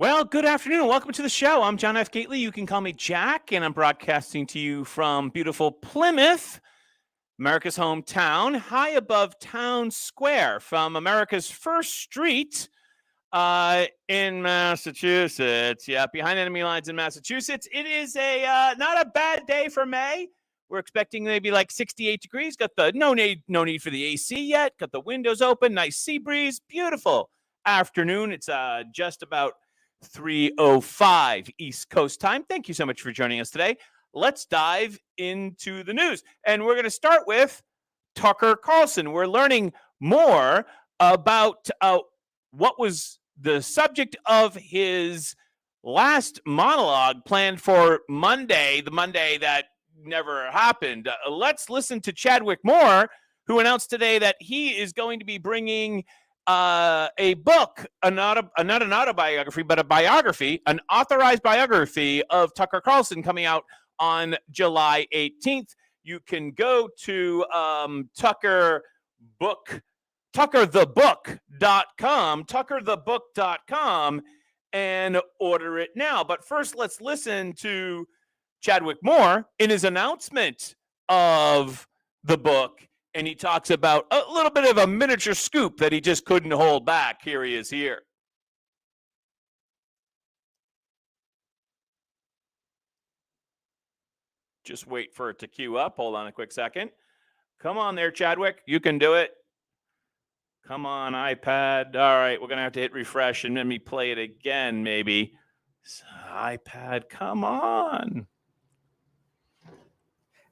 Well, good afternoon. Welcome to the show. I'm John F. Gately. You can call me Jack, and I'm broadcasting to you from beautiful Plymouth, America's hometown, high above Town Square from America's first street in Massachusetts. Yeah, behind enemy lines in Massachusetts. It is a not a bad day for May. We're expecting maybe like 68 degrees. Got the no need for the AC yet. Got the windows open. Nice sea breeze. Beautiful afternoon. It's just about 3:05 East Coast time. Thank you so much for joining us today. Let's dive into the news. And we're going to start with Tucker Carlson. We're learning more about what was the subject of his last monologue planned for Monday, the Monday that never happened. Let's listen to Chadwick Moore, who announced today that he is going to be bringing a book, not an autobiography, but a biography, an authorized biography of Tucker Carlson coming out on July 18th. You can go to tuckerthebook.com, and order it now. But first, let's listen to Chadwick Moore in his announcement of the book. And he talks about a little bit of a miniature scoop that he just couldn't hold back. Here he is here. Just wait for it to queue up. Hold on a quick second. Come on there, Chadwick. You can do it. Come on, iPad. All right, we're going to have to hit refresh and let me play it again, maybe. iPad, come on.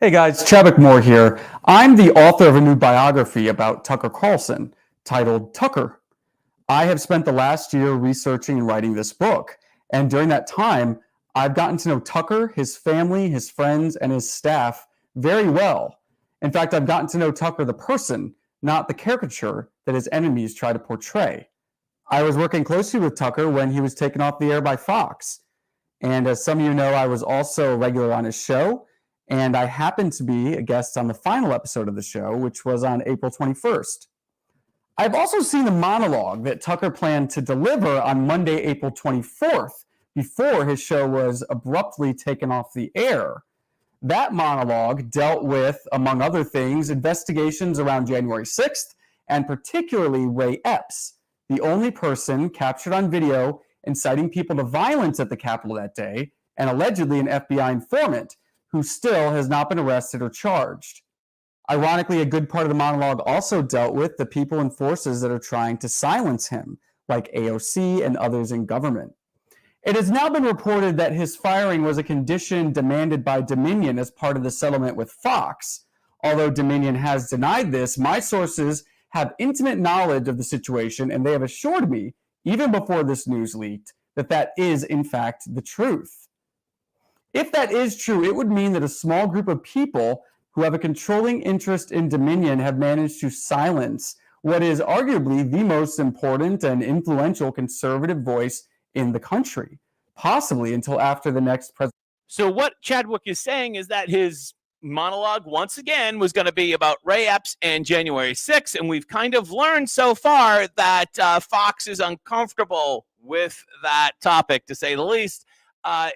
Hey guys, Chadwick Moore here. I'm the author of a new biography about Tucker Carlson titled Tucker. I have spent the last year researching and writing this book. And during that time, I've gotten to know Tucker, his family, his friends, and his staff very well. In fact, I've gotten to know Tucker the person, not the caricature that his enemies try to portray. I was working closely with Tucker when he was taken off the air by Fox. And as some of you know, I was also a regular on his show. And I happened to be a guest on the final episode of the show, which was on April 21st. I've also seen the monologue that Tucker planned to deliver on Monday, April 24th, before his show was abruptly taken off the air. That monologue dealt with, among other things, investigations around January 6th, and particularly Ray Epps, the only person captured on video inciting people to violence at the Capitol that day, and allegedly an FBI informant, who still has not been arrested or charged. Ironically, a good part of the monologue also dealt with the people and forces that are trying to silence him, like AOC and others in government. It has now been reported that his firing was a condition demanded by Dominion as part of the settlement with Fox. Although Dominion has denied this, my sources have intimate knowledge of the situation, and they have assured me, even before this news leaked, that that is, in fact, the truth. If that is true, it would mean that a small group of people who have a controlling interest in Dominion have managed to silence what is arguably the most important and influential conservative voice in the country, possibly until after the next president. So what Chadwick is saying is that his monologue, once again, was going to be about Ray Epps and January 6th, and we've kind of learned so far that Fox is uncomfortable with that topic, to say the least.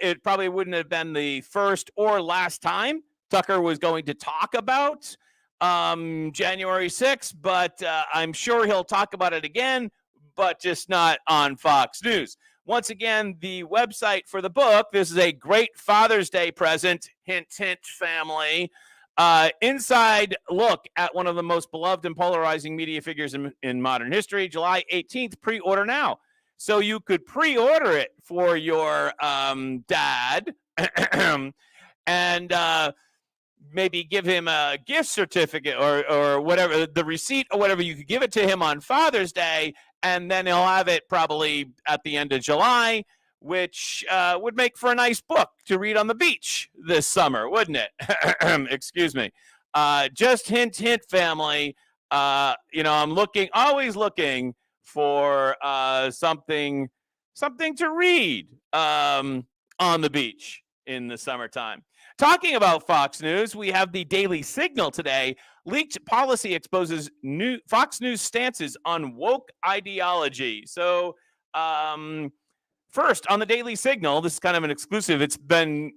It probably wouldn't have been the first or last time Tucker was going to talk about January 6th, but I'm sure he'll talk about it again, but just not on Fox News. Once again, the website for the book, this is a great Father's Day present, hint, hint, family. Inside look at one of the most beloved and polarizing media figures in modern history, July 18th, pre-order now. So you could pre-order it for your dad and maybe give him a gift certificate or whatever, the receipt or whatever. You could give it to him on Father's Day, and then he'll have it probably at the end of July, which would make for a nice book to read on the beach this summer, wouldn't it? Excuse me. Just hint, hint, family. I'm always looking for something to read on the beach in the summertime. Talking about Fox News, we have the Daily Signal today. Leaked policy exposes new Fox News stances on woke ideology. So First, on the Daily Signal, this is kind of an exclusive. It's been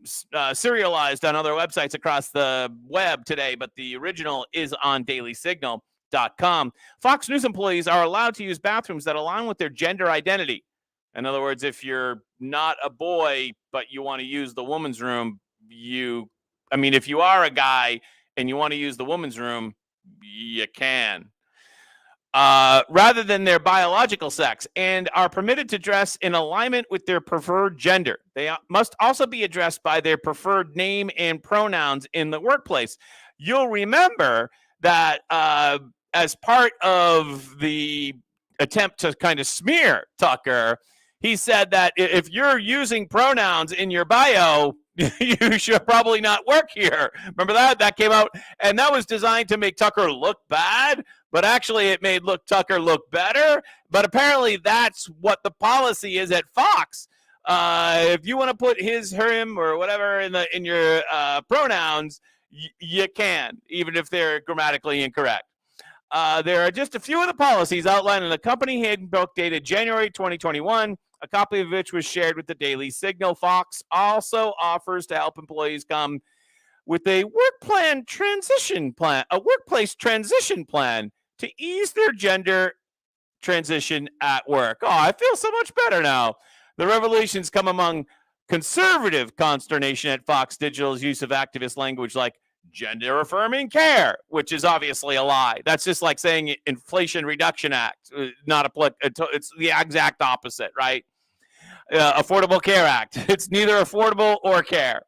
serialized on other websites across the web today, but the original is on dailysignal.com. Fox News employees are allowed to use bathrooms that align with their gender identity. In other words, if you're not a boy, but you want to use the woman's room, if you are a guy and you want to use the woman's room, you can. Rather than their biological sex, and are permitted to dress in alignment with their preferred gender. They must also be addressed by their preferred name and pronouns in the workplace. You'll remember that as part of the attempt to kind of smear Tucker, he said that if you're using pronouns in your bio, you should probably not work here. Remember that? That came out, and that was designed to make Tucker look bad, but actually it made Tucker look better. But apparently that's what the policy is at Fox. If you want to put his, him, or whatever in your pronouns, you can, even if they're grammatically incorrect. There are just a few of the policies outlined in the company handbook dated January 2021, a copy of which was shared with the Daily Signal. Fox also offers to help employees come with a workplace transition plan to ease their gender transition at work. Oh, I feel so much better now. The revelations come among conservative consternation at Fox Digital's use of activist language like gender affirming care, which is obviously a lie. That's just like saying Inflation Reduction Act, not applicable. It's the exact opposite, right? Affordable Care Act. It's neither affordable or care.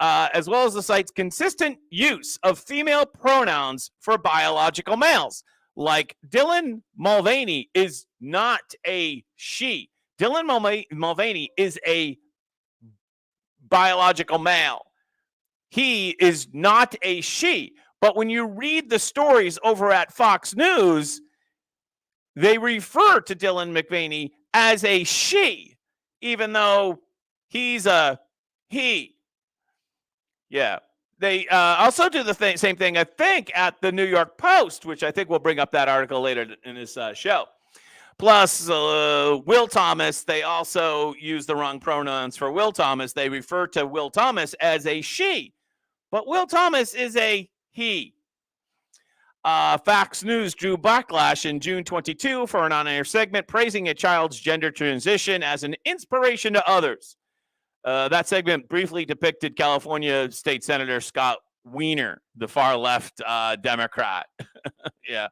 As well as the site's consistent use of female pronouns for biological males. Like Dylan Mulvaney is not a she. Dylan Mulvaney is a biological male. He is not a she. But when you read the stories over at Fox News, they refer to Dylan Mulvaney as a she, even though he's a he. Yeah. They also do the same thing, I think, at the New York Post, which I think we'll bring up that article later in this show. Plus, Will Thomas, they also use the wrong pronouns for Will Thomas. They refer to Will Thomas as a she, but Will Thomas is a he. Fox News drew backlash in June 22 for an on-air segment praising a child's gender transition as an inspiration to others. That segment briefly depicted California State Senator Scott Wiener, the far-left Democrat. Yeah.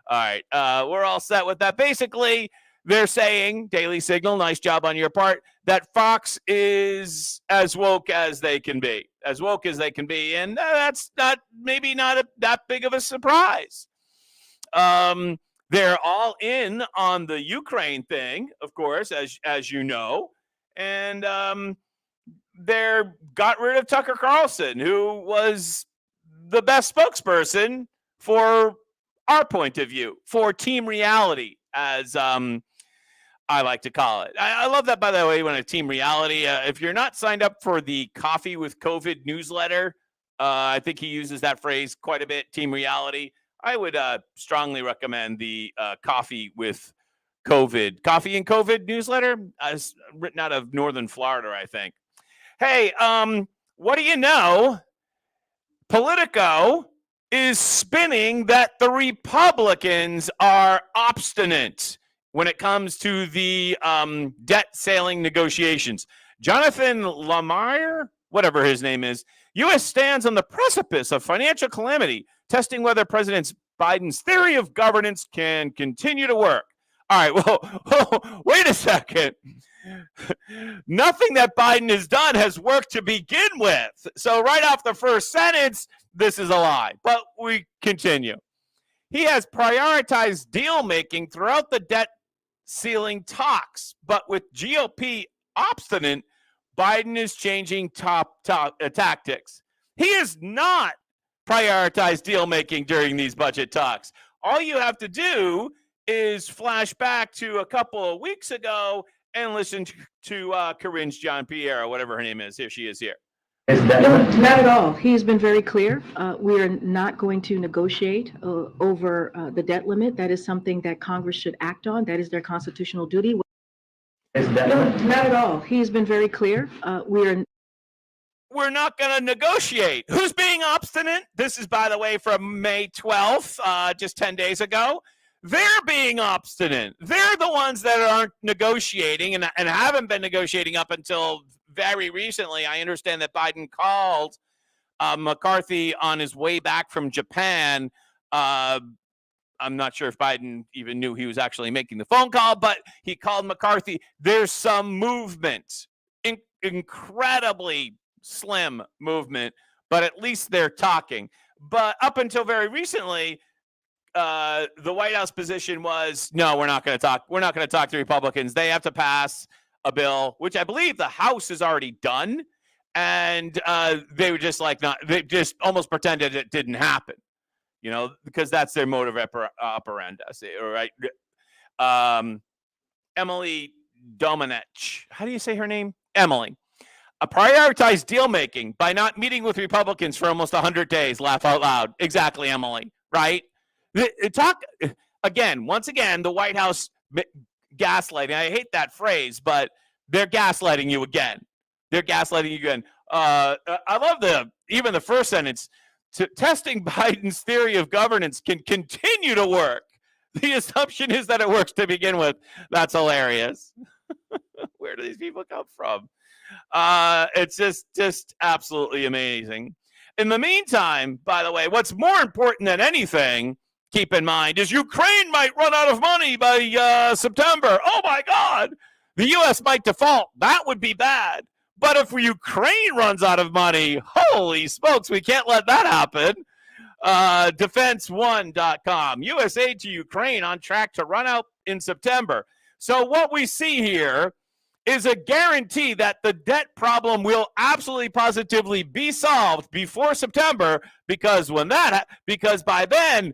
All right. We're all set with that. Basically, they're saying, Daily Signal, nice job on your part, that Fox is as woke as they can be. As woke as they can be. And that's not that big of a surprise. They're all in on the Ukraine thing, of course, as you know. And they got rid of Tucker Carlson, who was the best spokesperson for our point of view, for Team Reality, as I like to call it. I love that, by the way, when a Team Reality, if you're not signed up for the Coffee with COVID newsletter, I think he uses that phrase quite a bit, Team Reality. I would strongly recommend the Coffee with COVID, Coffee and COVID newsletter, written out of Northern Florida, I think. Hey, what do you know? Politico is spinning that the Republicans are obstinate when it comes to the debt ceiling negotiations. Jonathan Lemire, whatever his name is, U.S. stands on the precipice of financial calamity, testing whether President Biden's theory of governance can continue to work. All right, well, wait a second. Nothing that Biden has done has worked to begin with. So right off the first sentence, this is a lie. But we continue. He has prioritized deal making throughout the debt ceiling talks, but with GOP obstinate, Biden is changing tactics. He has not prioritized deal making during these budget talks. All you have to do is flash back to a couple of weeks ago and listen to Karine Jean-Pierre, or whatever her name is. Here she is here. No, not at all. He has been very clear. We are not going to negotiate over the debt limit. That is something that Congress should act on. That is their constitutional duty. No, not at all. He's been very clear. We're not going to negotiate. Who's being obstinate? This is, by the way, from May 12th, just 10 days ago. They're being obstinate. They're the ones that aren't negotiating and haven't been negotiating up until very recently. I understand that Biden called McCarthy on his way back from Japan. I'm not sure if Biden even knew he was actually making the phone call, but he called McCarthy. There's some movement, incredibly slim movement, but at least they're talking. But up until very recently, the White House position was, no, we're not going to talk. We're not going to talk to Republicans. They have to pass a bill, which I believe the House has already done. And they were just like, not, they just almost pretended it didn't happen. Because that's their motive operandi, right? Emily Domenech. How do you say her name? Emily. Prioritized deal making by not meeting with Republicans for almost 100 days. Laugh out loud. Exactly, Emily. Right? Once again, the White House gaslighting. I hate that phrase, but they're gaslighting you again. I love even the first sentence. Testing Biden's theory of governance can continue to work. The assumption is that it works to begin with. That's hilarious. Where do these people come from? It's just absolutely amazing. In the meantime, by the way, what's more important than anything, keep in mind, is Ukraine might run out of money by September. Oh my God. The U.S. might default. That would be bad. But if Ukraine runs out of money, holy smokes, we can't let that happen. Defense1.com. U.S. aid to Ukraine on track to run out in September. So what we see here is a guarantee that the debt problem will absolutely positively be solved before September, because by then,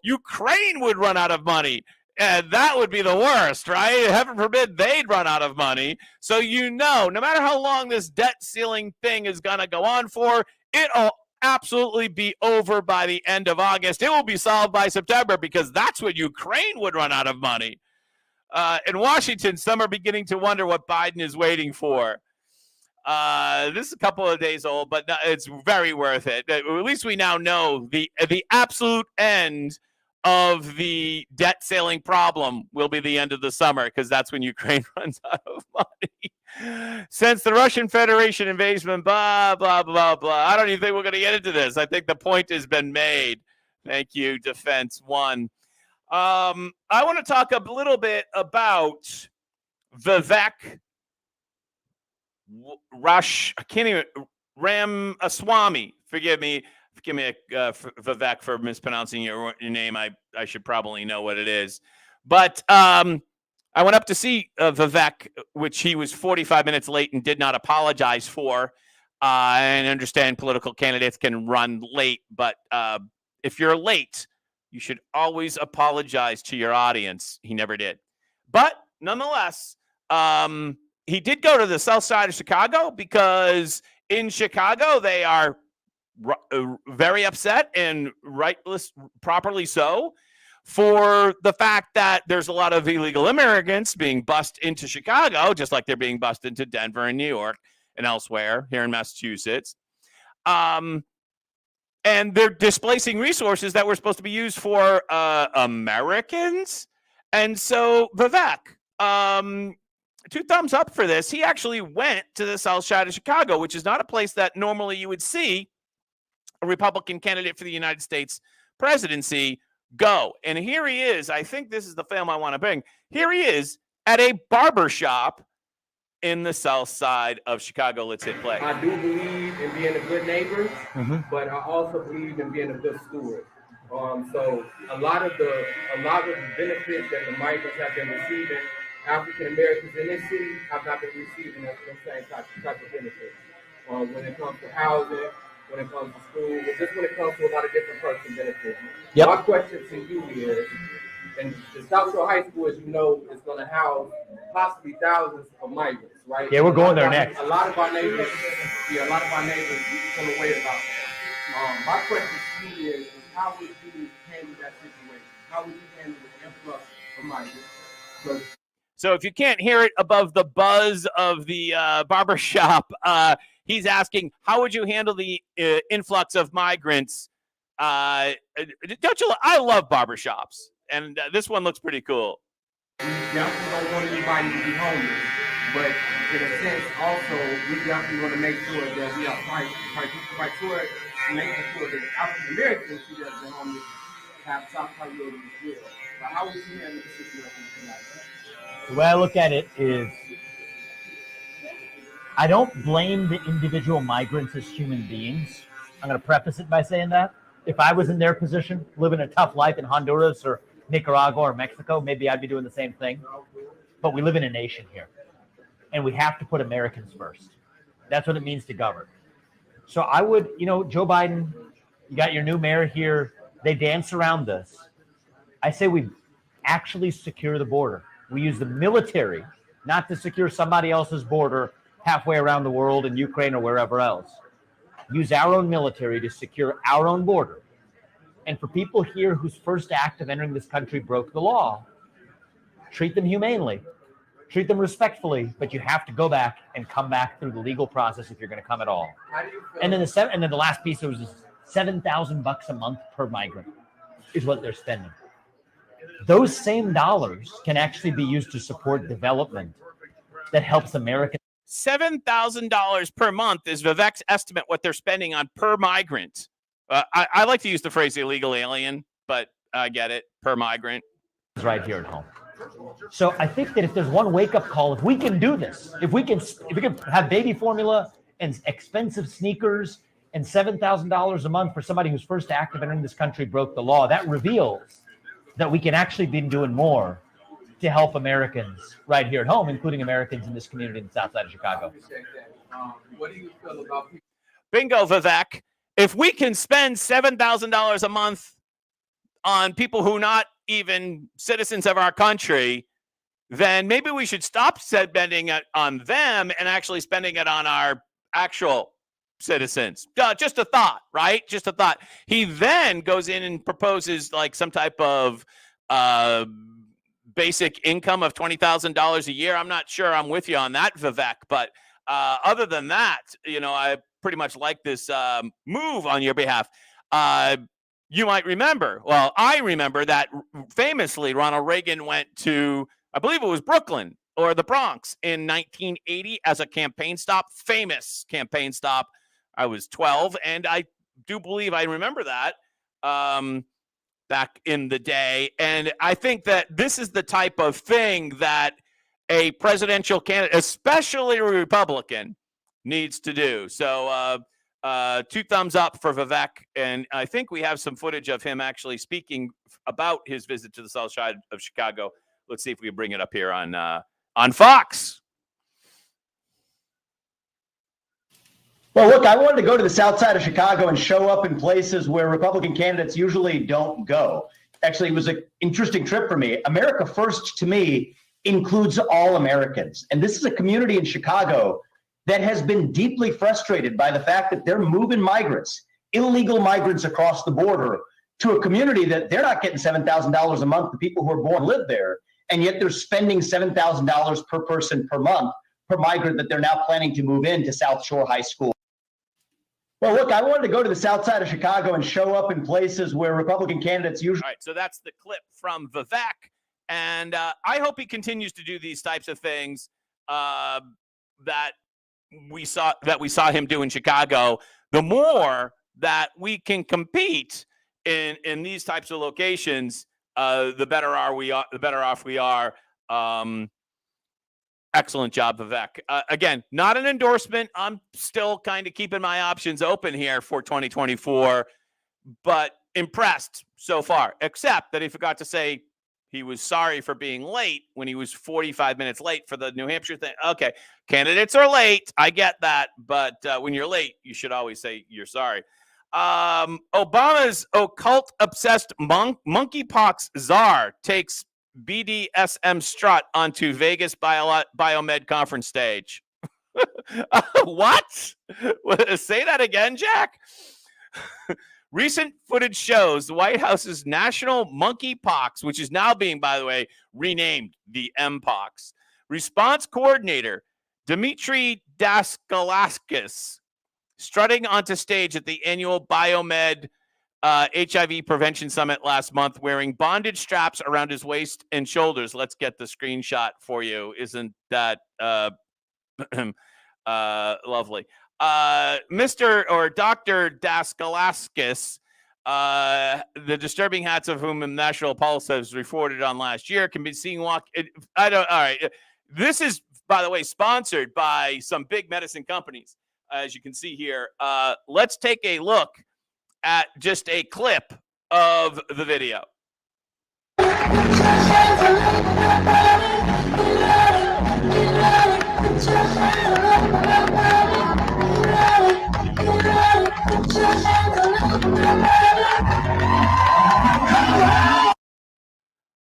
Ukraine would run out of money. And that would be the worst, right? Heaven forbid they'd run out of money. So no matter how long this debt ceiling thing is going to go on for, it'll absolutely be over by the end of August. It will be solved by September, because that's when Ukraine would run out of money. In Washington, some are beginning to wonder what Biden is waiting for. This is a couple of days old, but it's very worth it. At least we now know the absolute end of the debt ceiling problem will be the end of the summer, because that's when Ukraine runs out of money. Since the Russian Federation invasion, blah, blah, blah, blah. I don't even think we're going to get into this. I think the point has been made. Thank you, Defense One. I want to talk a little bit about Vivek Ramaswamy. Forgive me, Vivek, for mispronouncing your name. I should probably know what it is. But I went up to see Vivek, which he was 45 minutes late and did not apologize for. And I understand political candidates can run late, but if you're late, you should always apologize to your audience. He never did. But nonetheless, he did go to the south side of Chicago, because in Chicago, they are very upset, and properly so, for the fact that there's a lot of illegal immigrants being bussed into Chicago, just like they're being bussed into Denver and New York and elsewhere here in Massachusetts. And they're displacing resources that were supposed to be used for Americans. And so Vivek, 2 thumbs up for this. He actually went to the south side of Chicago, which is not a place that normally you would see a Republican candidate for the United States presidency go. And here he is. I think this is the film I want to bring. Here he is at a barber shop in the south side of Chicago. Let's hit play. I do believe in being a good neighbor, but I also believe in being a good steward. So a lot of the benefits that the migrants have been receiving, African Americans in this city have not been receiving the same type of benefits. When it comes to housing, when it comes to school, just when it comes to a lot of different perks and benefits. Yep. My question to you is, and the South Shore High School, as you know, is going to house possibly thousands of migrants, right? Yeah, we're going there next. A lot of our neighbors feel away about that. My question to you is, how would you handle that situation? How would you handle the influx of migrants? So if you can't hear it above the buzz of the barbershop, he's asking, how would you handle the influx of migrants? Don't you? I love barbershops, and this one looks pretty cool. We definitely don't want anybody to be homeless, but in a sense, also, we definitely want to make sure that we are criteria to make sure that African Americans who have been homeless have top priority as well. But how would you handle the situation tonight? The way I look at it is, I don't blame the individual migrants as human beings. I'm going to preface it by saying that. If I was in their position, living a tough life in Honduras or Nicaragua or Mexico, maybe I'd be doing the same thing. But we live in a nation here, and we have to put Americans first. That's what it means to govern. So I would, Joe Biden, you got your new mayor here. They dance around this. I say we actually secure the border. We use the military not to secure somebody else's border halfway around the world in Ukraine or wherever else. Use our own military to secure our own border. And for people here whose first act of entering this country broke the law, treat them humanely, treat them respectfully, but you have to go back and come back through the legal process if you're going to come at all. And then the last piece was $7,000 a month per migrant is what they're spending. Those same dollars can actually be used to support development that helps Americans. $7,000 per month is Vivek's estimate what they're spending on per migrant. I like to use the phrase illegal alien, but I get it, per migrant. Right here at home. So I think that if there's one wake-up call, if we can do this, if we can have baby formula and expensive sneakers and $7,000 a month for somebody whose first act of entering this country broke the law, that reveals that we can actually be doing more to help Americans right here at home, including Americans in this community in the south side of Chicago. What do you feel about people? Bingo, Vivek. If we can spend $7,000 a month on people who are not even citizens of our country, then maybe we should stop spending it on them and actually spending it on our actual citizens. Just a thought, right? Just a thought. He then goes in and proposes like some type of basic income of $20,000 a year. I'm not sure I'm with you on that, Vivek, but other than that, I pretty much like this move on your behalf. You might remember, well, I remember that famously Ronald Reagan went to, I believe it was Brooklyn or the Bronx in 1980 as a campaign stop, famous campaign stop. I was 12, and I do believe I remember that back in the day. And I think that this is the type of thing that a presidential candidate, especially a Republican, needs to do. So 2 thumbs up for Vivek. And I think we have some footage of him actually speaking about his visit to the south side of Chicago. Let's see if we can bring it up here on Fox. Well, look, I wanted to go to the south side of Chicago and show up in places where Republican candidates usually don't go. Actually, it was an interesting trip for me. America First, to me, includes all Americans. And this is a community in Chicago that has been deeply frustrated by the fact that they're moving migrants, illegal migrants across the border, to a community that they're not getting $7,000 a month, the people who are born live there, and yet they're spending $7,000 per person per month per migrant that they're now planning to move into South Shore High School. Well, look, I wanted to go to the south side of Chicago and show up in places where Republican candidates usually. All right, so that's the clip from Vivek, and I hope he continues to do these types of things that we saw him do in Chicago. The more that we can compete in these types of locations, the better off we are. Excellent job, Vivek. Again, not an endorsement. I'm still kind of keeping my options open here for 2024, but impressed so far, except that he forgot to say he was sorry for being late when he was 45 minutes late for the New Hampshire thing. Okay, candidates are late. I get that, but when you're late, you should always say you're sorry. Obama's occult-obsessed monkeypox czar takes BDSM strut onto Vegas Biomed conference stage. What? Say that again, Jack. Recent footage shows the White House's National Monkeypox, which is now being, by the way, renamed the Mpox, response coordinator Dmitry Daskalaskis strutting onto stage at the annual Biomed HIV Prevention Summit last month, wearing bondage straps around his waist and shoulders. Let's get the screenshot for you. Isn't that lovely? Mr. or Dr. Daskalaskis, the disturbing hats of whom the National Pulse has reported on last year, can be seen walk. All right. This is, by the way, sponsored by some big medicine companies, as you can see here. Let's take a look at just a clip of the video.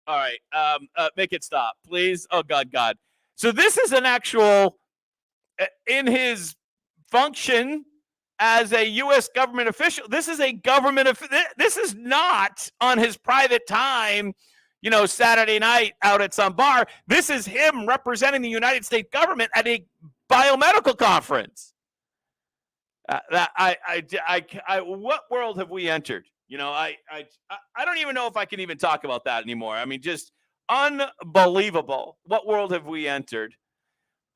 All right, make it stop, please. Oh, God. So this is an actual, in his function as a U.S. government official, this is a government, this is not on his private time, Saturday night out at some bar. This is him representing the United States government at a biomedical conference. What world have we entered? I don't even know if I can even talk about that anymore. I mean, just unbelievable. What world have we entered?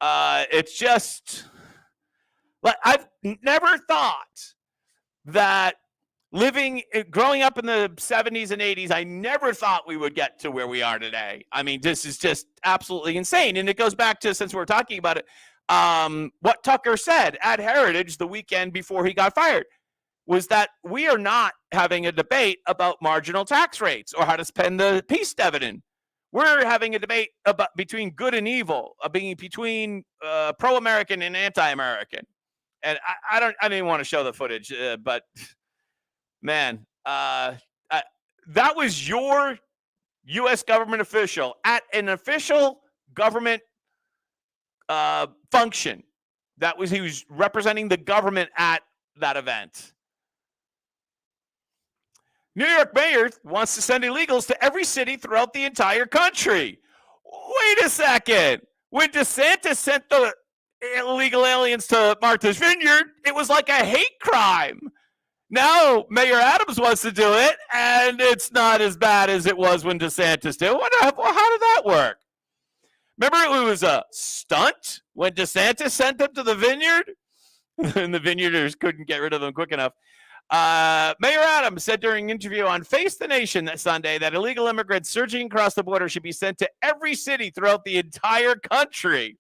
It's just like, I've never thought that growing up in the 70s and 80s, I never thought we would get to where we are today. I mean, this is just absolutely insane. And it goes back to, since we're talking about it, what Tucker said at Heritage the weekend before he got fired was that we are not having a debate about marginal tax rates or how to spend the peace dividend. We're having a debate about between good and evil, between pro-American and anti-American. And I didn't even want to show the footage, but man, that was your U.S. government official at an official government function. He was representing the government at that event. New York mayor wants to send illegals to every city throughout the entire country. Wait a second. When DeSantis sent the illegal aliens to Martha's Vineyard, it was like a hate crime. Now Mayor Adams wants to do it, and it's not as bad as it was when DeSantis did. How did that work? Remember, it was a stunt when DeSantis sent them to the vineyard, and the vineyarders couldn't get rid of them quick enough. Mayor Adams said during an interview on Face the Nation that Sunday that illegal immigrants surging across the border should be sent to every city throughout the entire country.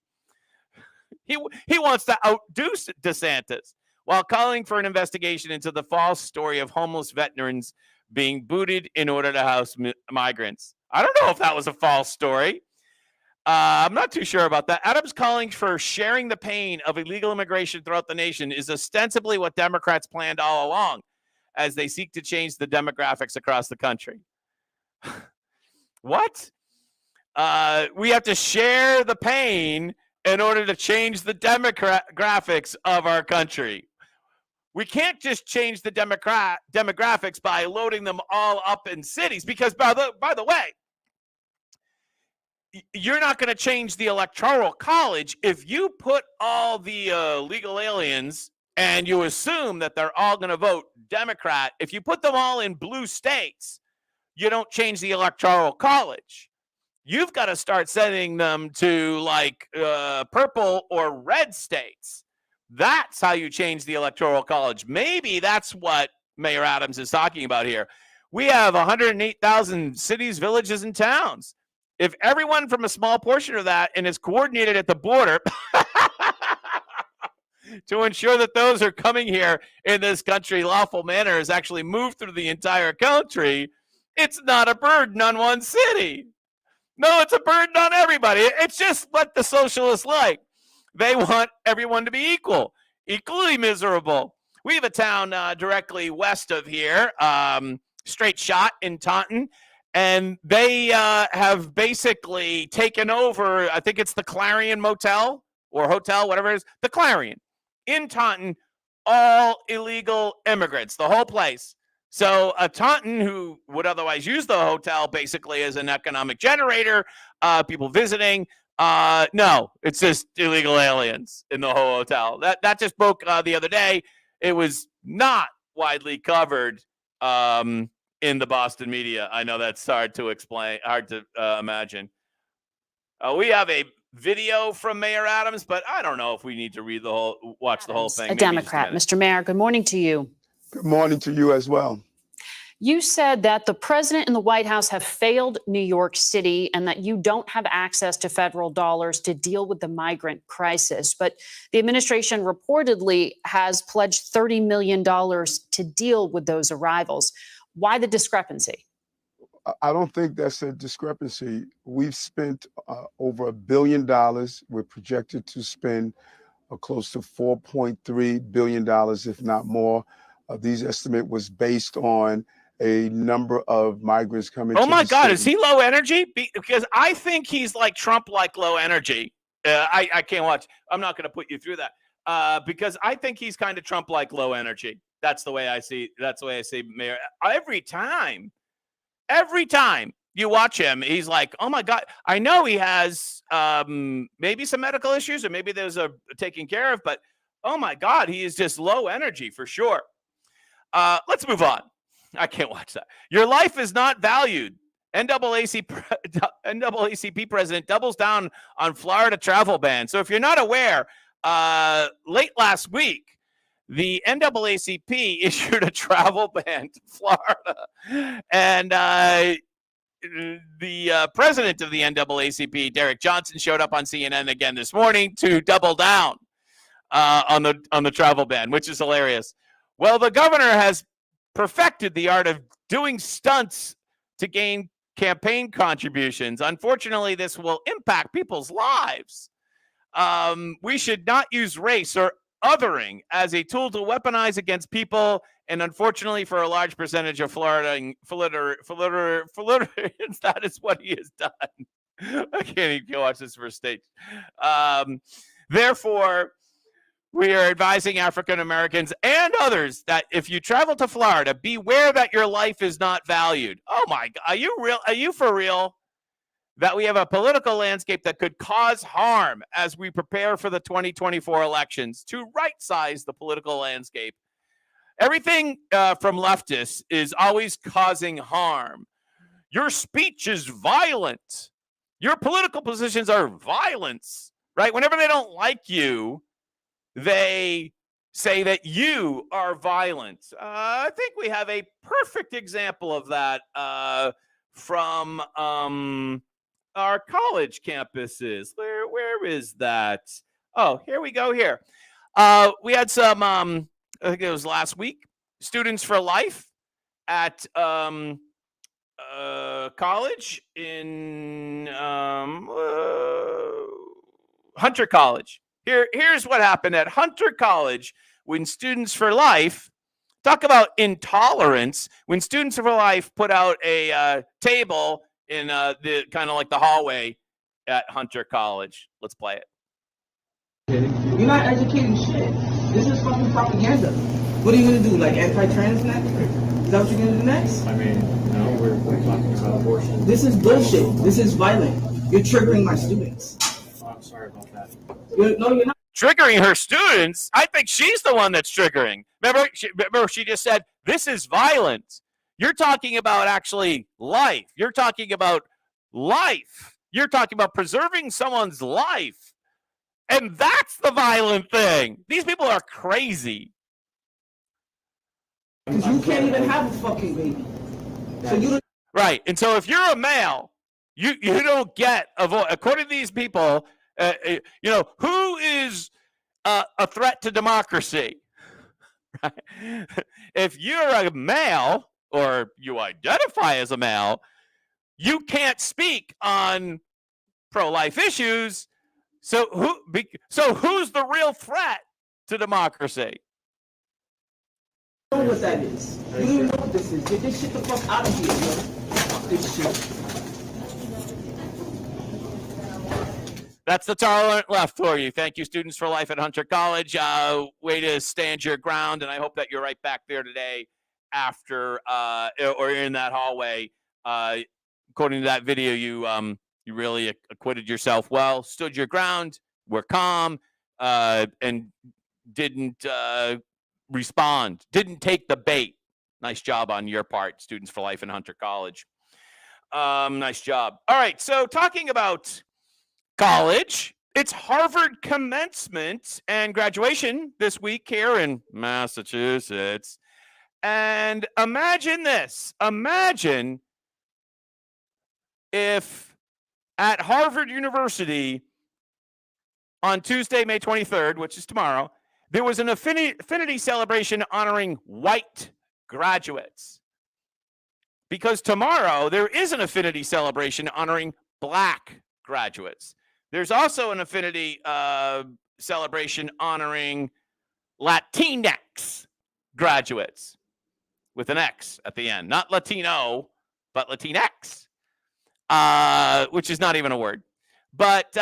He wants to outdo DeSantis while calling for an investigation into the false story of homeless veterans being booted in order to house migrants. I don't know if that was a false story. I'm not too sure about that. Adams calling for sharing the pain of illegal immigration throughout the nation is ostensibly what Democrats planned all along as they seek to change the demographics across the country. What? We have to share the pain in order to change the demographics of our country. We can't just change the demographics by loading them all up in cities because, by the way, you're not going to change the Electoral College if you put all the legal aliens and you assume that they're all going to vote Democrat. If you put them all in blue states, you don't change the Electoral College. You've got to start sending them to like purple or red states. That's how you change the Electoral College. Maybe that's what Mayor Adams is talking about here. We have 108,000 cities, villages, and towns. If everyone from a small portion of that and is coordinated at the border to ensure that those who are coming here in this country lawful manner is actually moved through the entire country, it's not a burden on one city. No, it's a burden on everybody. It's just what the socialists like. They want everyone to be equally miserable. We have a town directly west of here, straight shot in Taunton. And they have basically taken over, I think it's the Clarion Motel or Hotel, whatever it is, the Clarion in Taunton, all illegal immigrants, the whole place. So a Taunton who would otherwise use the hotel basically as an economic generator, people visiting, no, it's just illegal aliens in the whole hotel. That just broke the other day. It was not widely covered in the Boston media. I know that's hard to explain, hard to imagine. We have a video from Mayor Adams, but I don't know if we need to watch the whole thing. A Democrat. Mr. Mayor, good morning to you. Good morning to you as well. You said that the president and the White House have failed New York City and that you don't have access to federal dollars to deal with the migrant crisis. But the administration reportedly has pledged $30 million to deal with those arrivals. Why the discrepancy? I don't think that's a discrepancy. We've spent over $1 billion. We're projected to spend close to $4.3 billion, if not more. These estimate was based on a number of migrants coming. Oh to my the God, city. is he low energy? Because I think he's like Trump, like low energy. I can't watch. I'm not going to put you through that because I think he's kind of Trump, like low energy. That's the way I see. That's the way I see Mayor. Every time you watch him, he's like, oh my God. I know he has maybe some medical issues or maybe those are taken care of, but oh my God, he is just low energy for sure. Let's move on. I can't watch that. Your life is not valued. NAACP president doubles down on Florida travel ban. So if you're not aware, late last week, the NAACP issued a travel ban to Florida. And the president of the NAACP, Derek Johnson, showed up on CNN again this morning to double down on the travel ban, which is hilarious. Well, the governor has perfected the art of doing stunts to gain campaign contributions. Unfortunately, this will impact people's lives. We should not use race or othering as a tool to weaponize against people. And unfortunately, for a large percentage of Floridians, that is what he has done. I can't even watch this first stage. Therefore, we are advising African Americans and others that if you travel to Florida, beware that your life is not valued. Oh my God, are you real? Are you for real? That we have a political landscape that could cause harm as we prepare for the 2024 elections. To right-size the political landscape, everything from leftists is always causing harm. Your speech is violent. Your political positions are violence, right? Whenever they don't like you, they say that you are violent. I think we have a perfect example of that from our college campuses. Where is that? Oh, here we go here. We had some, I think it was last week, Students for Life at college in Hunter College. Here's what happened at Hunter College when Students for Life, talk about intolerance, when Students for Life put out a table in the kind of like the hallway at Hunter College. Let's play it. You're not educating shit. This is fucking propaganda. What are you gonna do? Like anti-trans next? Is that what you're gonna do next? I mean, no, we're talking about abortion. This is bullshit. This is violent. You're triggering my students. Oh, I'm sorry about that. You're not. Triggering her students? I think she's the one that's triggering. Remember, she just said, this is violent. You're talking about actually life. You're talking about life. You're talking about preserving someone's life. And that's the violent thing. These people are crazy. Because you can't even have a fucking baby. So you don't. Right. And so if you're a male, you don't get a vote. According to these people, who is a threat to democracy? Right? If you're a male or you identify as a male, you can't speak on pro-life issues. So who's the real threat to democracy? Know what that is. You don't even know what this is. Get this shit the fuck out of here, yo. Fuck this shit. That's the tolerant left for you. Thank you, Students for Life at Hunter College. Way to stand your ground, and I hope that you're right back there today after or in that hallway. According to that video, you really acquitted yourself well, stood your ground, were calm, and didn't respond, didn't take the bait. Nice job on your part, Students for Life in Hunter College. Nice job. All right, so talking about college, it's Harvard commencement and graduation this week here in Massachusetts. And imagine this. Imagine if at Harvard University on Tuesday, May 23rd, which is tomorrow, there was an affinity celebration honoring white graduates. Because tomorrow there is an affinity celebration honoring black graduates. There's also an affinity celebration honoring Latinx graduates with an X at the end. Not Latino, but Latinx, which is not even a word. But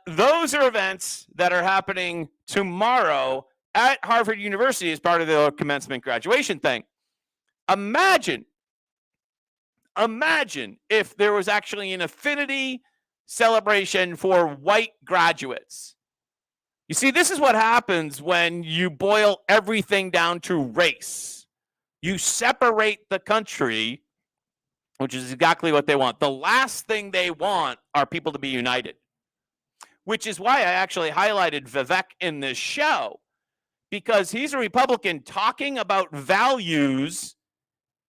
those are events that are happening tomorrow at Harvard University as part of the commencement graduation thing. Imagine if there was actually an affinity celebration for white graduates. You see, this is what happens when you boil everything down to race. You separate the country, which is exactly what they want. The last thing they want are people to be united, which is why I actually highlighted Vivek in this show, because he's a Republican talking about values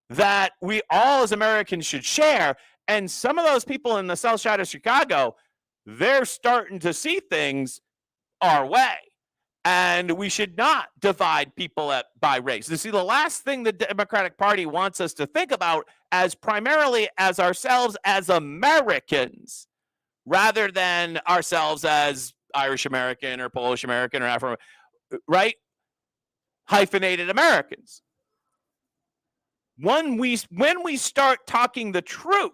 that we all as Americans should share. And some of those people in the South Side of Chicago, they're starting to see things our way. And we should not divide people by race. You see, the last thing the Democratic Party wants us to think about as primarily as ourselves as Americans, rather than ourselves as Irish American or Polish American or Afro, right? Hyphenated Americans. When we start talking the truth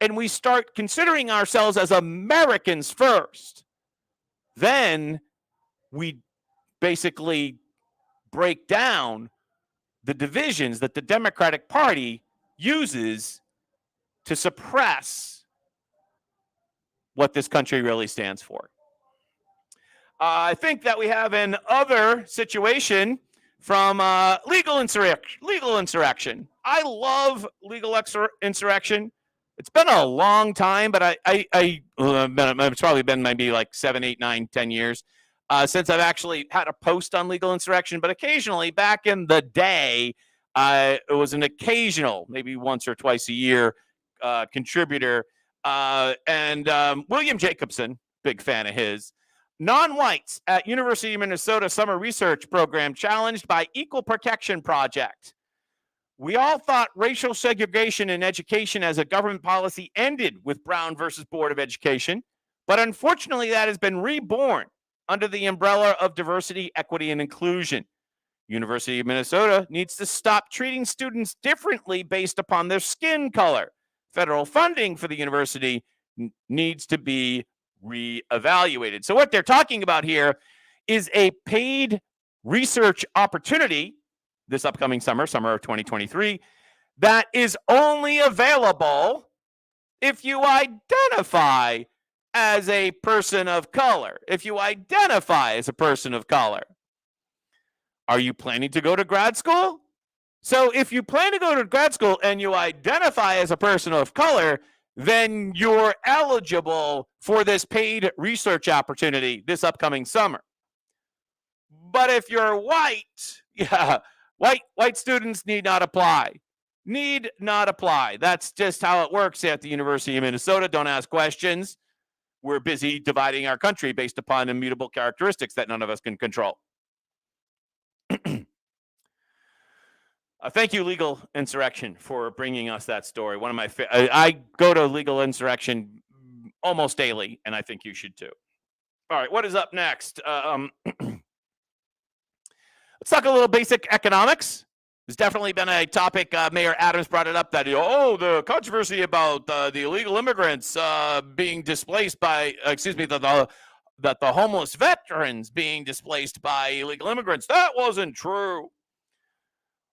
and we start considering ourselves as Americans first, then we basically break down the divisions that the Democratic Party uses to suppress what this country really stands for. I think that we have an other situation from legal insurrection. I love legal insurrection. It's been a long time, but it's probably been maybe like 7, 8, 9, 10 years since I've actually had a post on legal insurrection. But occasionally, back in the day, it was an occasional, maybe once or twice a year, contributor. And William Jacobson, big fan of his. Non-whites at University of Minnesota summer research program challenged by Equal Protection Project. We all thought racial segregation in education as a government policy ended with Brown versus Board of Education, but unfortunately that has been reborn under the umbrella of diversity, equity, and inclusion. University of Minnesota needs to stop treating students differently based upon their skin color. Federal funding for the university needs to be reevaluated. So what they're talking about here is a paid research opportunity this upcoming summer of 2023, that is only available if you identify as a person of color. If you identify as a person of color. Are you planning to go to grad school? So if you plan to go to grad school and you identify as a person of color, then you're eligible for this paid research opportunity this upcoming summer. But if you're white, white students need not apply. Need not apply. That's just how it works at the University of Minnesota. Don't ask questions. We're busy dividing our country based upon immutable characteristics that none of us can control. Thank you, Legal Insurrection, for bringing us that story. One of my I go to Legal Insurrection almost daily, and I think you should too. All right, what is up next? Let's talk a little basic economics. There's definitely been a topic. Mayor Adams brought it up that the controversy about the illegal immigrants being displaced by, that the homeless veterans being displaced by illegal immigrants. That wasn't true.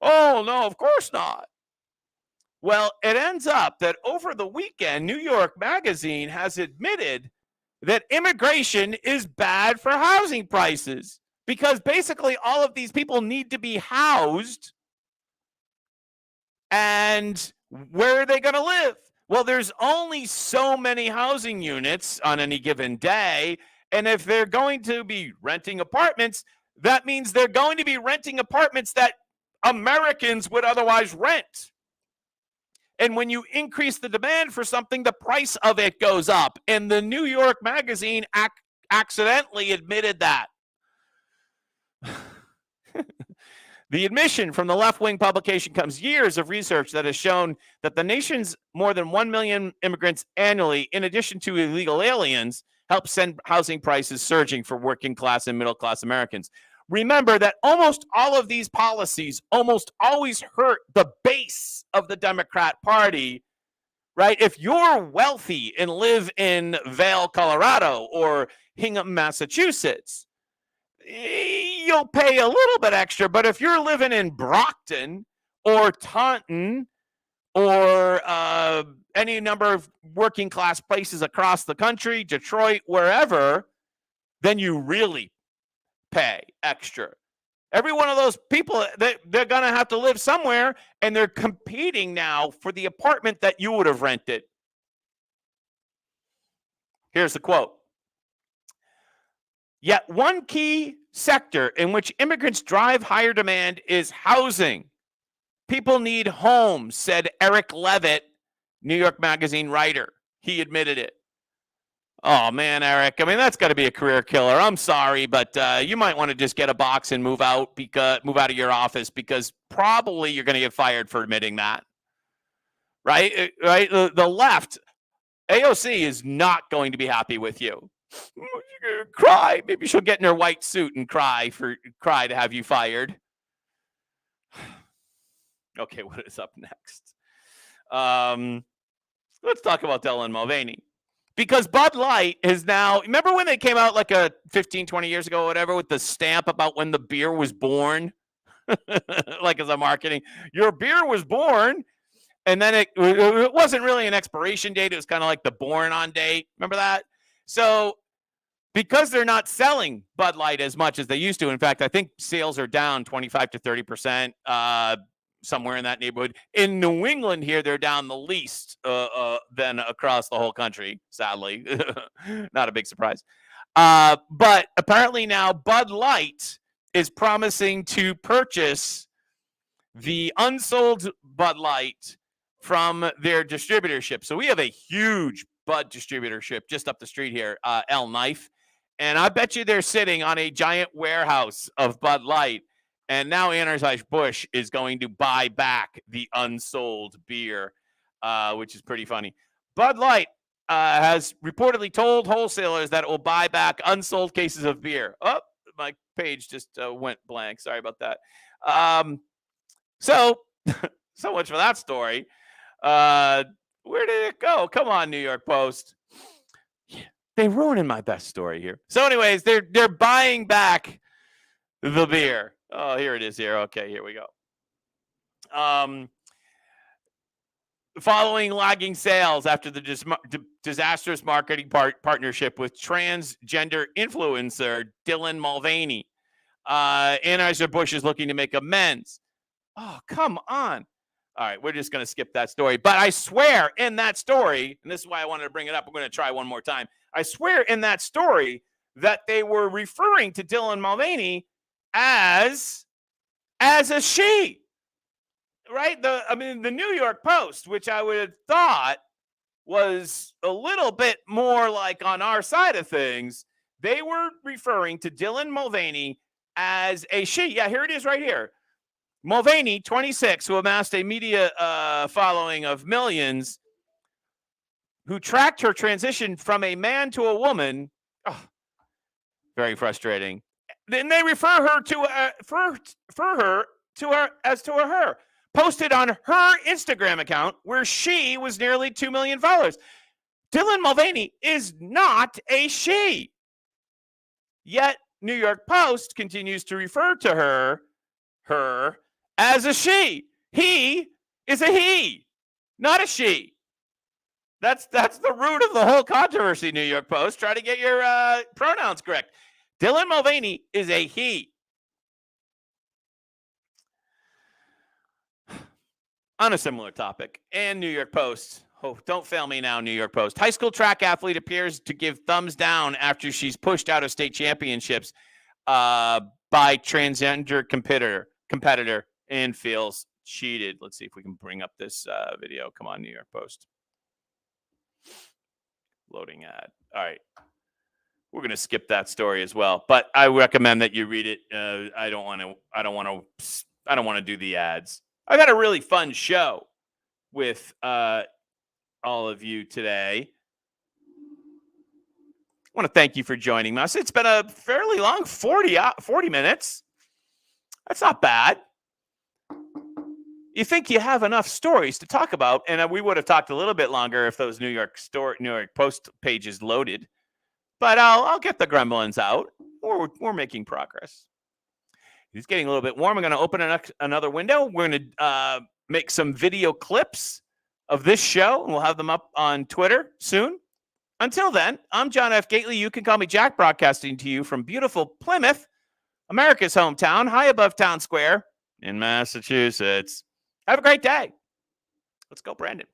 Oh, no, of course not. Well, it ends up that over the weekend, New York Magazine has admitted that immigration is bad for housing prices because basically all of these people need to be housed. And where are they going to live? Well, there's only so many housing units on any given day. And if they're going to be renting apartments, that means they're going to be renting apartments that Americans would otherwise rent. And when you increase the demand for something, the price of it goes up. And the New York Magazine accidentally admitted that. The admission from the left-wing publication comes years of research that has shown that the nation's more than 1 million immigrants annually, in addition to illegal aliens, help send housing prices surging for working class and middle class Americans. Remember that almost all of these policies almost always hurt the base of the Democrat Party, right? If you're wealthy and live in Vail, Colorado, or Hingham, Massachusetts, you'll pay a little bit extra. But if you're living in Brockton or Taunton or any number of working class places across the country, Detroit, wherever, then you really pay extra. Every one of those people, they're going to have to live somewhere, and they're competing now for the apartment that you would have rented. Here's the quote. Yet one key sector in which immigrants drive higher demand is housing. People need homes, said Eric Levitt, New York Magazine writer. He admitted it. Oh, man, Eric. I mean, that's got to be a career killer. I'm sorry, but you might want to just get a box and move out of your office because probably you're going to get fired for admitting that. Right? Right? The left, AOC is not going to be happy with you. Cry. Maybe she'll get in her white suit and cry to have you fired. Okay, what is up next? Let's talk about Dylan Mulvaney. Because Bud Light is now, remember when they came out like 15, 20 years ago or whatever with the stamp about when the beer was born? Like as a marketing, your beer was born. And then it wasn't really an expiration date. It was kind of like the born on date. Remember that? So because they're not selling Bud Light as much as they used to, in fact, I think sales are down 25 to 30%, somewhere in that neighborhood. In New England here, they're down the least than across the whole country, sadly. Not a big surprise. But apparently now Bud Light is promising to purchase the unsold Bud Light from their distributorship. So we have a huge Bud distributorship just up the street here, El Knife. And I bet you they're sitting on a giant warehouse of Bud Light. And now Anheuser-Busch is going to buy back the unsold beer, which is pretty funny. Bud Light has reportedly told wholesalers that it will buy back unsold cases of beer. Oh, my page just went blank. Sorry about that. So much for that story. Where did it go? Come on, New York Post. They're ruining my best story here. So anyways, they're buying back the beer. Oh, here it is here. Okay, here we go. Following lagging sales after the disastrous marketing partnership with transgender influencer Dylan Mulvaney, Anheuser-Busch is looking to make amends. Oh, come on. All right, we're just going to skip that story. But I swear in that story, and this is why I wanted to bring it up, I'm going to try one more time. I swear in that story that they were referring to Dylan Mulvaney as a she, right? The New York Post, which I would have thought was a little bit more like on our side of things, they were referring to Dylan Mulvaney as a she. Yeah, here it is right here. Mulvaney, 26, who amassed a media following of millions, who tracked her transition from a man to a woman. Oh, very frustrating. Then they refer her as to her. Posted on her Instagram account where she was nearly 2 million followers. Dylan Mulvaney is not a she. Yet New York Post continues to refer to her as a she. He is a he, not a she. That's the root of the whole controversy, New York Post. Try to get your pronouns correct. Dylan Mulvaney is a he. On a similar topic, and New York Post. Oh, don't fail me now, New York Post. High school track athlete appears to give thumbs down after she's pushed out of state championships by transgender competitor and feels cheated. Let's see if we can bring up this video. Come on, New York Post. Loading ad. All right. We're going to skip that story as well, but I recommend that you read it. I don't want to do the ads. I got a really fun show with all of you today. I want to thank you for joining us. It's been a fairly long 40 minutes. That's not bad. You think you have enough stories to talk about, and we would have talked a little bit longer if those New York Post pages loaded. But I'll get the gremlins out. We're making progress. It's getting a little bit warm. I'm going to open another window. We're going to make some video clips of this show, and we'll have them up on Twitter soon. Until then, I'm John F. Gately. You can call me Jack, broadcasting to you from beautiful Plymouth, America's hometown, high above Town Square in Massachusetts. Have a great day. Let's go, Brandon.